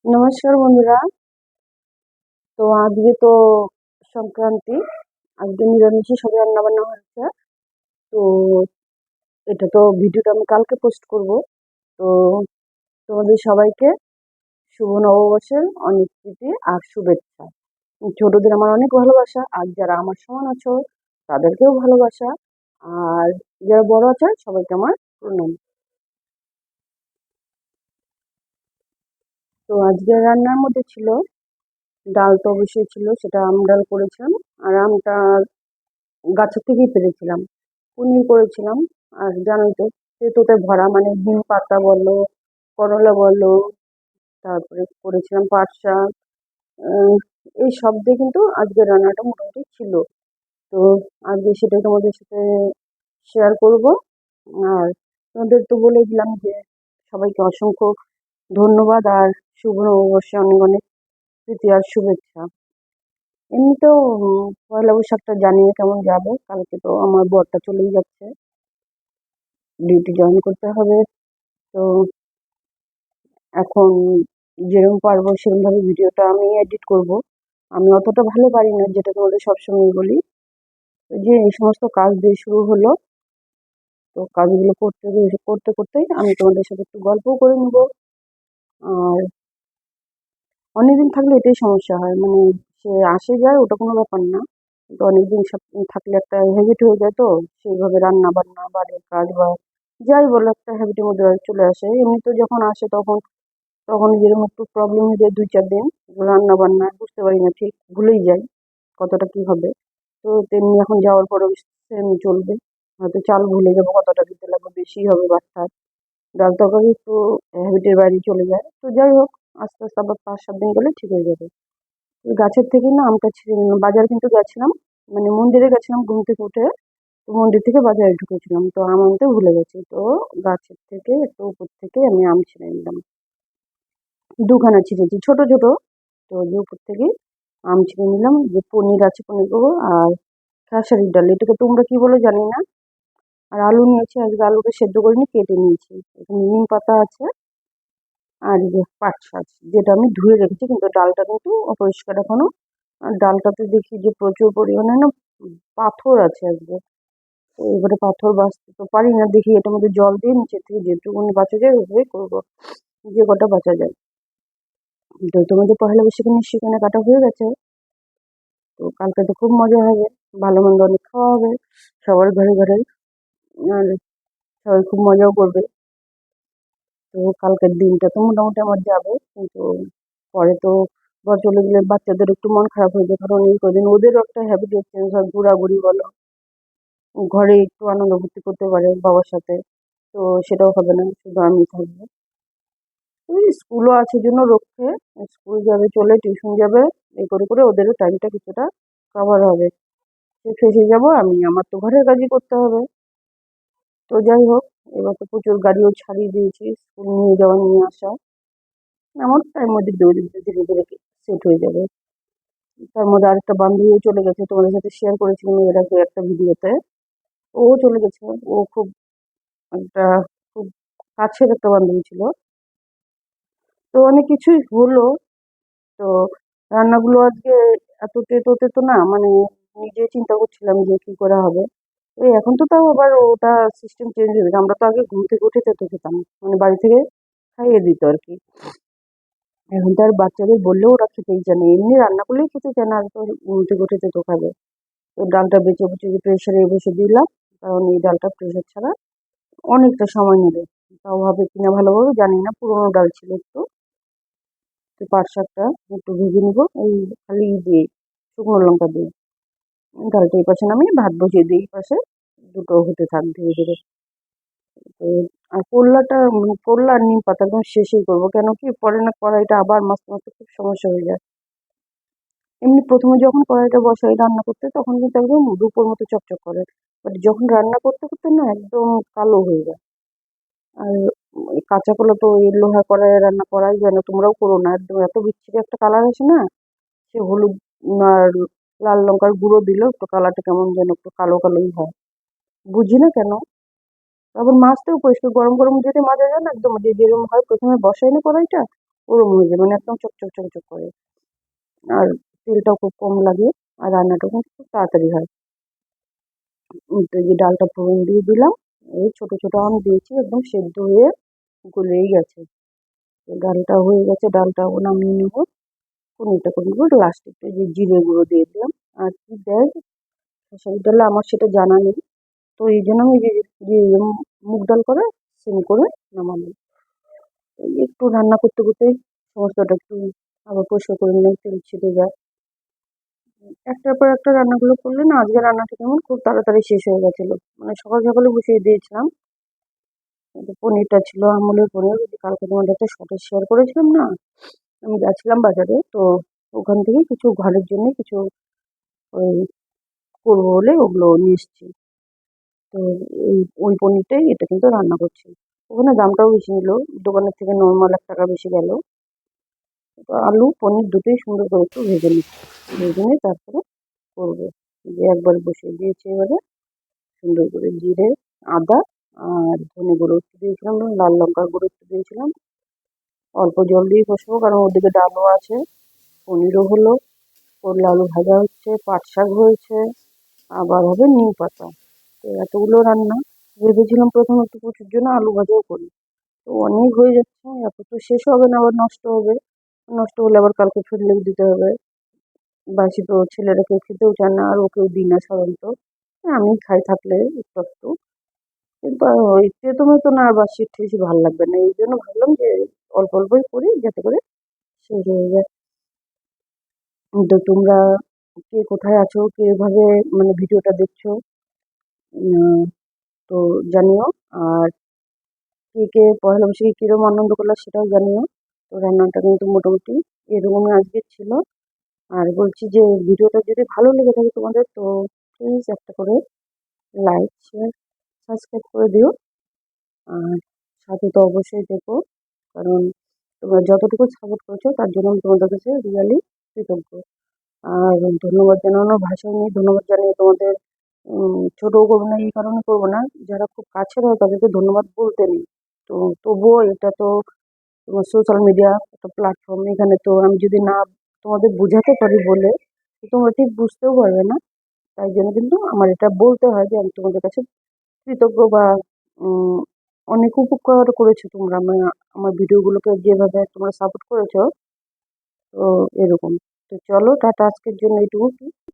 নমস্কার বন্ধুরা। তো আজকে তো সংক্রান্তি, আজকে নিরামিষে সব রান্না বান্না হচ্ছে। তো এটা তো ভিডিওটা আমি কালকে পোস্ট করব। তো তোমাদের সবাইকে শুভ নববর্ষের অনেক প্রীতি আর শুভেচ্ছা। ছোটদের আমার অনেক ভালোবাসা, আর যারা আমার সমান আছো তাদেরকেও ভালোবাসা, আর যারা বড় আছে সবাইকে আমার প্রণাম। তো আজকে রান্নার মধ্যে ছিল ডাল, তো অবশ্যই ছিল, সেটা আম ডাল করেছিলাম। আর আমটা গাছের থেকেই পেরেছিলাম। পনির করেছিলাম। আর জানোই তো, তেঁতোতে ভরা, মানে নিম পাতা বলো, করলা বলো, তারপরে করেছিলাম পাট শাক। আহ, এই সব দিয়ে কিন্তু আজকে রান্নাটা মোটামুটি ছিল। তো আজকে সেটাই তোমাদের সাথে শেয়ার করব। আর তোমাদের তো বলে দিলাম যে সবাইকে অসংখ্য ধন্যবাদ আর শুভ নববর্ষে অনেক অনেক প্রীতি আর শুভেচ্ছা। এমনিতেও পয়লা বৈশাখটা জানিয়ে কেমন যাবে, কালকে তো আমার বরটা চলেই যাচ্ছে, ডিউটি জয়েন করতে হবে। তো এখন যেরকম পারবো সেরকম ভাবে ভিডিওটা আমি এডিট করব। আমি অতটা ভালো পারি না, যেটা তোমাদের সবসময় বলি। তো যে এই সমস্ত কাজ দিয়ে শুরু হলো, তো কাজগুলো করতে করতেই আমি তোমাদের সাথে একটু গল্প করে নিব। আর অনেকদিন থাকলে এটাই সমস্যা হয়, মানে সে আসে যায় ওটা কোনো ব্যাপার না, কিন্তু অনেকদিন থাকলে একটা হ্যাবিট হয়ে যায়। তো সেইভাবে রান্না বান্না, বাড়ির কাজ বা যাই বলো, একটা হ্যাবিটের মধ্যে চলে আসে। এমনিতে যখন আসে তখন তখন যেরকম একটু প্রবলেম হয়ে যায় 2-4 দিন, রান্না বান্না বুঝতে পারি না, ঠিক ভুলেই যাই কতটা কি হবে। তো তেমনি এখন যাওয়ার পরেও সেম চলবে, হয়তো চাল ভুলে যাবো কতটা দিতে লাগবে, বেশি হবে বাচ্চার। ডাল তরকারি একটু হ্যাবিটের বাইরে চলে যায়। তো যাই হোক, আস্তে আস্তে আবার 5-7 দিন গেলে ঠিক হয়ে যাবে। ওই গাছের থেকে না আমটা ছিঁড়ে নিলাম, বাজার কিন্তু গেছিলাম, মানে মন্দিরে গেছিলাম ঘুম থেকে উঠে। তো মন্দির থেকে বাজারে ঢুকেছিলাম, তো আম আনতে ভুলে গেছি। তো গাছের থেকে একটু উপর থেকে আমি আম ছিঁড়ে নিলাম, দুখানা ছিঁড়েছি ছোট ছোট। তো যে উপর থেকে আম ছিঁড়ে নিলাম, যে পনির আছে পনির করবো। আর খেসারির ডাল, এটাকে তোমরা কি বলে জানি না। আর আলু নিয়েছি, আজকে আলুটা সেদ্ধ করে নিয়ে কেটে নিয়েছি। এখানে নিম পাতা আছে, আর এই যে পাট শাক, যেটা আমি ধুয়ে রেখেছি, কিন্তু ডালটা কিন্তু অপরিষ্কার এখনো। আর ডালটাতে দেখি যে প্রচুর পরিমাণে না পাথর আছে আজকে। তো এবারে পাথর বাছতে তো পারি না, দেখি এটার মধ্যে জল দিয়ে নিচে থেকে যেটুকুনি বাঁচা যায় ওইভাবেই করবো, যে কটা বাঁচা যায়। তো তোমাদের পহেলা বৈশাখে নিশ্চয়ই কেনাকাটা হয়ে গেছে। তো কালকে তো খুব মজা হবে, ভালো মন্দ অনেক খাওয়া হবে সবার ঘরে ঘরে। আর সবাই খুব মজাও করবে। তো কালকের দিনটা তো মোটামুটি আমার যাবে, কিন্তু পরে তো বর চলে গেলে বাচ্চাদের একটু মন খারাপ হয়ে যায়, কারণ এই কদিন ওদেরও একটা হ্যাবিট চেঞ্জ হয়, ঘোরাঘুরি বলো, ঘরে একটু আনন্দ ফুর্তি করতে পারে বাবার সাথে। তো সেটাও হবে না, শুধু আমি থাকবো। ওই স্কুলও আছে জন্য রক্ষে, স্কুল যাবে চলে, টিউশন যাবে, এই করে করে ওদেরও টাইমটা কিছুটা কভার হবে। সে ফেসে যাবো আমি, আমার তো ঘরের কাজই করতে হবে। তো যাই হোক, এবার তো প্রচুর গাড়িও ছাড়িয়ে দিয়েছি, স্কুল নিয়ে যাওয়া নিয়ে আসা, এমন টাইম মধ্যে ধীরে ধীরে ধীরে সেট হয়ে যাবে। তার মধ্যে আরেকটা বান্ধবীও চলে গেছে, তোমাদের সাথে শেয়ার করেছিলাম এর আগে একটা ভিডিওতে। ও চলে গেছে। ও খুব একটা খুব কাছের একটা বান্ধবী ছিল। তো অনেক কিছুই হলো। তো রান্নাগুলো আজকে এত তেতো তেতো না, মানে নিজে চিন্তা করছিলাম যে কি করে হবে। এই এখন তো তাও আবার ওটা সিস্টেম চেঞ্জ হয়ে গেছে, আমরা তো আগে ঘুম থেকে উঠে তেতো খেতাম, মানে বাড়ি থেকে খাইয়ে দিত আর কি। এখন তো আর বাচ্চাদের বললেও ওরা খেতেই চায় না, এমনি রান্না করলেই খেতে চায় না, আর তো ঘুম থেকে উঠে তেতো খাবে। তো ডালটা বেছে বুছে যে প্রেসারে বসে দিলাম, কারণ এই ডালটা প্রেসার ছাড়া অনেকটা সময় নেবে। তাও হবে কিনা ভালোভাবে জানি না, পুরোনো ডাল ছিল একটু। তো পাট শাকটা একটু ভেজে নিবো এই খালি দিয়ে, শুকনো লঙ্কা দিয়ে। ডালটা এই পাশে নামিয়ে ভাত বসিয়ে দিই, এই পাশে দুটো হতে থাক ধীরে ধীরে। তো আর করলা আর নিম পাতা একদম শেষেই করবো, কেন কি পরে না কড়াইটা আবার মাঝতে মাঝতে খুব সমস্যা হয়ে যায়। এমনি প্রথমে যখন কড়াইটা বসাই রান্না করতে, তখন কিন্তু একদম রূপোর মতো চকচক করে, বাট যখন রান্না করতে করতে না একদম কালো হয়ে যায়। আর এই কাঁচা কলা তো এই লোহার কড়াইয়ে রান্না করাই যায় না, তোমরাও করো না, একদম এত বিচ্ছিরি একটা কালার আসে না। সে হলুদ আর লাল লঙ্কার গুঁড়ো দিলেও একটু কালারটা কেমন যেন একটু কালো কালোই হয়, বুঝি না কেন। আবার মাছতেও পরিষ্কার গরম গরম যদি মাজা যায় না, একদম যে যেরকম হয় প্রথমে বসাই না কড়াইটা, ওরম হয়ে যায়, মানে একদম চকচক চকচক করে। আর তেলটাও খুব কম লাগে, আর রান্নাটাও কিন্তু খুব তাড়াতাড়ি হয়। তো এই যে ডালটা ফোড়ন দিয়ে দিলাম, এই ছোট ছোট আম দিয়েছি, একদম সেদ্ধ হয়ে গলেই গেছে। তো ডালটা হয়ে গেছে, ডালটাও নামিয়ে নেবো, পনিরটা করে নেবো। লাস্টে একটু যে জিরে গুঁড়ো দিয়ে দিলাম। আর কি দেয় খেসারির ডালে আমার সেটা জানা নেই, তো এই জন্য আমি যে মুগ ডাল করে সিম করে নামালাম। এই একটু রান্না করতে করতেই সমস্তটা একটু আবার পরিষ্কার করে নিলাম, তেল ছিটে যায়। একটার পর একটা রান্নাগুলো করলে না, আজকে রান্নাটা কেমন খুব তাড়াতাড়ি শেষ হয়ে গেছিল। মানে সকাল সকালে বসিয়ে দিয়েছিলাম। কিন্তু পনিরটা ছিল আমুলের পনির, যে কালকে তোমাদের একটা শর্টে শেয়ার করেছিলাম না, আমি গেছিলাম বাজারে, তো ওখান থেকে কিছু ঘরের জন্য কিছু ওই করবো বলে ওগুলো নিয়ে এসেছি। তো ওই পনিরটাই এটা কিন্তু রান্না করছি। ওখানে দামটাও বেশি নিল, দোকানের থেকে নর্মাল 1 টাকা বেশি গেল। তো আলু পনির দুটোই সুন্দর করে একটু ভেজে নিচ্ছি, ভেজে নিয়ে তারপরে করবো। যে একবার বসিয়ে দিয়েছি, এবারে সুন্দর করে জিরে, আদা আর ধনে গুঁড়ো একটু দিয়েছিলাম, লাল লঙ্কার গুঁড়ো একটু দিয়েছিলাম। অল্প জল দিয়ে কষবো, কারণ ওদিকে ডালও আছে, পনিরও হলো, করলা আলু ভাজা হচ্ছে, পাট শাক হয়েছে, আবার হবে নিম পাতা। তো এতগুলো রান্না, ভেবেছিলাম প্রথমে একটু প্রচুর জন্য আলু ভাজাও করি, তো অনেক হয়ে যাচ্ছে, এত তো শেষ হবে না, আবার নষ্ট হবে, নষ্ট হলে আবার কালকে ফেরলেও দিতে হবে। বাসি তো ছেলেরা কেউ খেতেও চায় না, আর ওকেও দিই না সাধারণত, আমি খাই থাকলে একটু একটু। কিন্তু ওই তেতো তো না, আর বাসি বেশি ভালো লাগবে না, এই জন্য ভাবলাম যে অল্প অল্পই করি, যাতে করে শেষ হয়ে যায়। তো তোমরা কে কোথায় আছো, কে এভাবে মানে ভিডিওটা দেখছো, উম, তো জানিও। আর কে কে পয়লা বৈশাখে কিরকম আনন্দ করলো সেটাও জানিও। তো রান্নাটা কিন্তু মোটামুটি এরকমই আজকে ছিল। আর বলছি যে ভিডিওটা যদি ভালো লেগে থাকে তোমাদের, তো প্লিজ একটা করে লাইক, শেয়ার, সাবস্ক্রাইব করে দিও। আর সাথে তো অবশ্যই দেখো, কারণ তোমরা যতটুকু সাপোর্ট করছো তার জন্য আমি তোমাদের কাছে রিয়ালি কৃতজ্ঞ। আর ধন্যবাদ জানানোর ভাষা নেই, ধন্যবাদ জানিয়ে তোমাদের ছোটও করবো না, এই কারণে করবো না, যারা খুব কাছের হয় তাদেরকে ধন্যবাদ বলতে নেই। তো তবুও এটা তো তোমার সোশ্যাল মিডিয়া একটা প্ল্যাটফর্ম, এখানে তো আমি যদি না তোমাদের বোঝাতে পারি বলে, তো তোমরা ঠিক বুঝতেও পারবে না। তাই জন্য কিন্তু আমার এটা বলতে হয় যে আমি তোমাদের কাছে কৃতজ্ঞ, বা উম, অনেক উপকার করেছো তোমরা আমার আমার ভিডিওগুলোকে যেভাবে তোমরা সাপোর্ট করেছো। তো এরকম। তো চলো টাটা, আজকের জন্য এইটুকু।